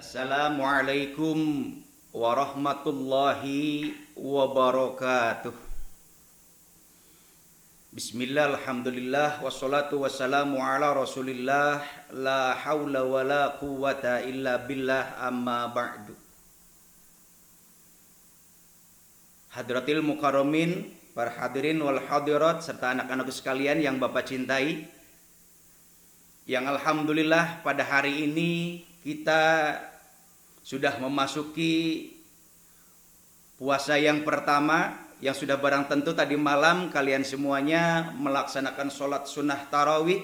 Assalamualaikum warahmatullahi wabarakatuh. Bismillah, alhamdulillah, wassalatu wassalamu ala rasulillah, la hawla wa la quwata illa billah, amma ba'du. Hadratil mukarramin, para hadirin wal hadirat, serta anak-anak sekalian yang Bapak cintai, yang alhamdulillah pada hari ini kita sudah memasuki puasa yang pertama, yang sudah barang tentu tadi malam kalian semuanya melaksanakan sholat sunnah tarawih,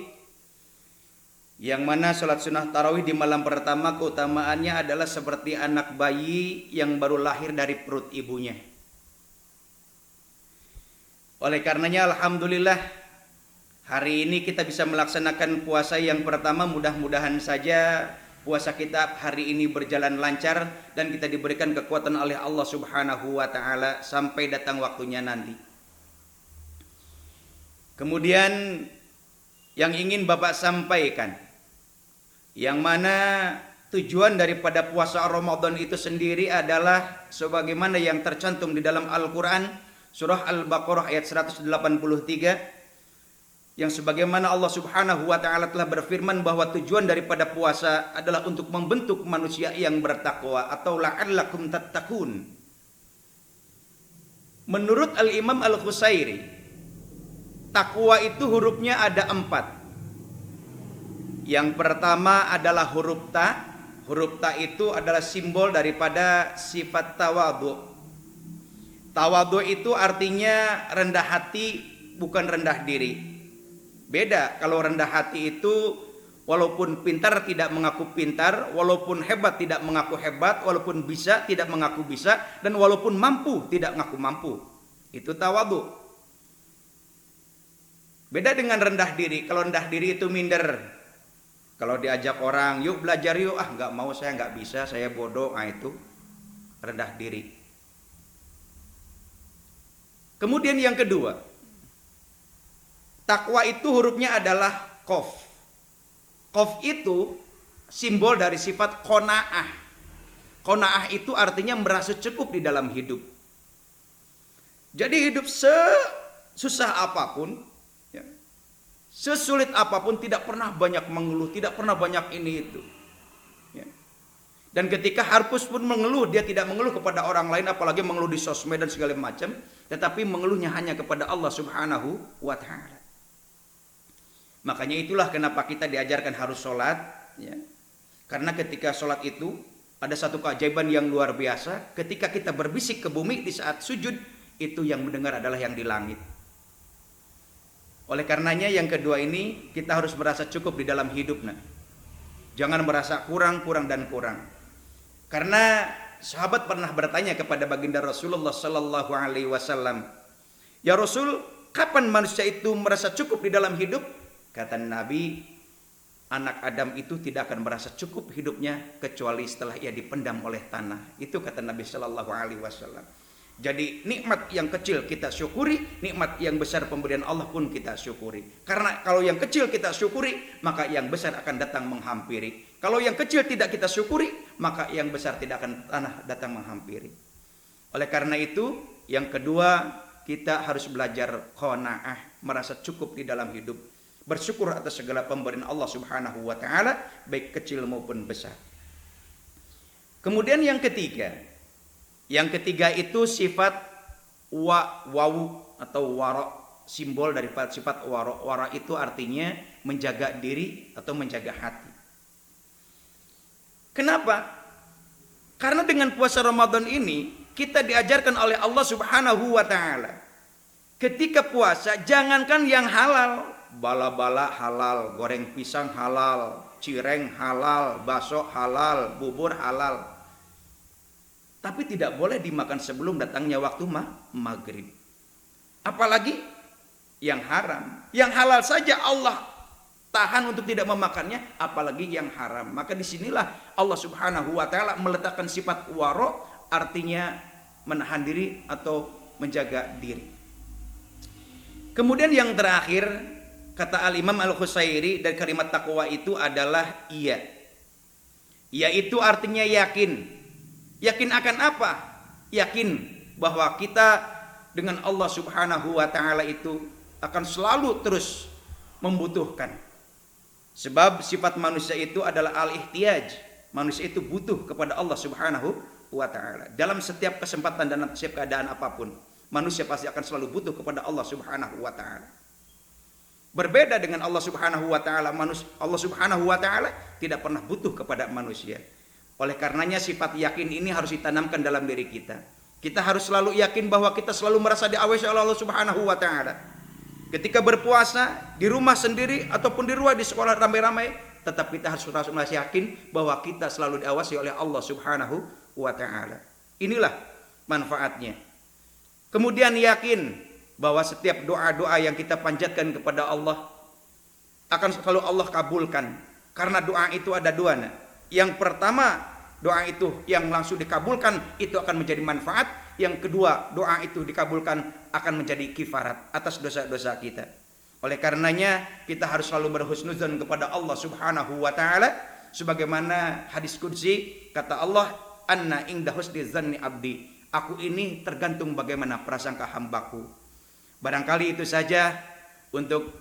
yang mana sholat sunnah tarawih di malam pertama keutamaannya adalah seperti anak bayi yang baru lahir dari perut ibunya. Oleh karenanya alhamdulillah hari ini kita bisa melaksanakan puasa yang pertama. Mudah-mudahan saja puasa kita hari ini berjalan lancar dan kita diberikan kekuatan oleh Allah Subhanahu wa taala sampai datang waktunya nanti. Kemudian yang ingin Bapak sampaikan, yang mana tujuan daripada puasa Ramadan itu sendiri adalah sebagaimana yang tercantum di dalam Al-Qur'an surah Al-Baqarah ayat 183, yang sebagaimana Allah Subhanahu wa taala telah berfirman bahwa tujuan daripada puasa adalah untuk membentuk manusia yang bertakwa atau la'allakum tattaqun. Menurut Al-Imam Al-Qusairi, takwa itu hurufnya ada 4. Yang pertama adalah huruf ta. Huruf ta itu adalah simbol daripada sifat tawadhu. Tawadhu itu artinya rendah hati, bukan rendah diri. Beda, kalau rendah hati itu walaupun pintar tidak mengaku pintar, walaupun hebat tidak mengaku hebat, walaupun bisa tidak mengaku bisa, dan walaupun mampu tidak mengaku mampu. Itu tawadhu. Beda dengan rendah diri. Kalau rendah diri itu minder. Kalau diajak orang, yuk belajar yuk, nggak mau, saya nggak bisa, saya bodoh, itu rendah diri. Kemudian yang kedua, takwa itu hurufnya adalah qaf. Qaf itu simbol dari sifat qanaah. Qanaah itu artinya merasa cukup di dalam hidup. Jadi hidup sesusah apapun, ya, sesulit apapun, tidak pernah banyak mengeluh, tidak pernah banyak ini itu. Ya. Dan ketika harpus pun mengeluh, dia tidak mengeluh kepada orang lain, apalagi mengeluh di sosmed dan segala macam, tetapi mengeluhnya hanya kepada Allah Subhanahu wa taala. Makanya itulah kenapa kita diajarkan harus sholat, ya. Karena ketika sholat itu ada satu keajaiban yang luar biasa. Ketika kita berbisik ke bumi di saat sujud, itu yang mendengar adalah yang di langit. Oleh karenanya yang kedua ini kita harus merasa cukup di dalam hidup. Jangan merasa kurang dan kurang. Karena sahabat pernah bertanya kepada baginda Rasulullah Sallallahu Alaihi Wasallam, ya Rasul, kapan manusia itu merasa cukup di dalam hidup? Kata Nabi, anak Adam itu tidak akan merasa cukup hidupnya kecuali setelah ia dipendam oleh tanah. Itu kata Nabi Sallallahu Alaihi Wasallam. Jadi nikmat yang kecil kita syukuri, nikmat yang besar pemberian Allah pun kita syukuri. Karena kalau yang kecil kita syukuri, maka yang besar akan datang menghampiri. Kalau yang kecil tidak kita syukuri, maka yang besar tidak akan datang menghampiri. Oleh karena itu, yang kedua, kita harus belajar qanaah, merasa cukup di dalam hidup. Bersyukur atas segala pemberian Allah Subhanahu wa taala, baik kecil maupun besar. Kemudian yang ketiga itu sifat wawu atau wara, simbol dari sifat wara. Wara itu artinya menjaga diri atau menjaga hati. Kenapa? Karena dengan puasa Ramadan ini kita diajarkan oleh Allah Subhanahu wa taala, ketika puasa jangankan yang halal, bala-bala halal, goreng pisang halal, cireng halal, bakso halal, bubur halal. tapi tidak boleh dimakan sebelum datangnya waktu maghrib. Apalagi yang haram. Yang halal saja Allah tahan untuk tidak memakannya, apalagi yang haram. Maka disinilah Allah Subhanahu wa ta'ala meletakkan sifat waro, artinya menahan diri atau menjaga diri. Kemudian yang terakhir, kata Al-Imam Al-Khusairi, dari kalimat takwa itu adalah iya. Iya itu artinya yakin. Yakin akan apa? Yakin bahwa kita dengan Allah Subhanahu wa ta'ala itu akan selalu terus membutuhkan. Sebab sifat manusia itu adalah al-ihtiyaj. Manusia itu butuh kepada Allah Subhanahu wa ta'ala. Dalam setiap kesempatan dan setiap keadaan apapun, manusia pasti akan selalu butuh kepada Allah Subhanahu wa ta'ala. Berbeda dengan Allah Subhanahu wa ta'ala, Allah Subhanahu wa ta'ala tidak pernah butuh kepada manusia. Oleh karenanya sifat yakin ini harus ditanamkan dalam diri kita. Kita harus selalu yakin bahwa kita selalu merasa diawasi oleh Allah Subhanahu wa ta'ala. Ketika berpuasa di rumah sendiri ataupun di luar, di sekolah ramai-ramai, tetap kita harus merasa yakin bahwa kita selalu diawasi oleh Allah Subhanahu wa ta'ala. Inilah manfaatnya. Kemudian yakin bahwa setiap doa-doa yang kita panjatkan kepada Allah akan selalu Allah kabulkan. Karena doa itu ada dua. Yang pertama, doa itu yang langsung dikabulkan itu akan menjadi manfaat. Yang kedua, doa itu dikabulkan akan menjadi kifarat atas dosa-dosa kita. Oleh karenanya kita harus selalu berhusnuzan kepada Allah Subhanahu wa ta'ala. Sebagaimana hadis qudsi, kata Allah, anna inda husni zanni abdi. Aku ini tergantung bagaimana prasangka hambaku. Barangkali itu saja untuk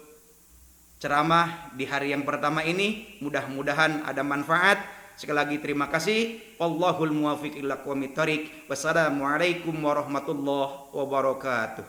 ceramah di hari yang pertama ini. Mudah-mudahan ada manfaat. Sekali lagi terima kasih. Wallahul muwaffiq ila aqwamit thoriq. Wassalamualaikum warahmatullahi wabarakatuh.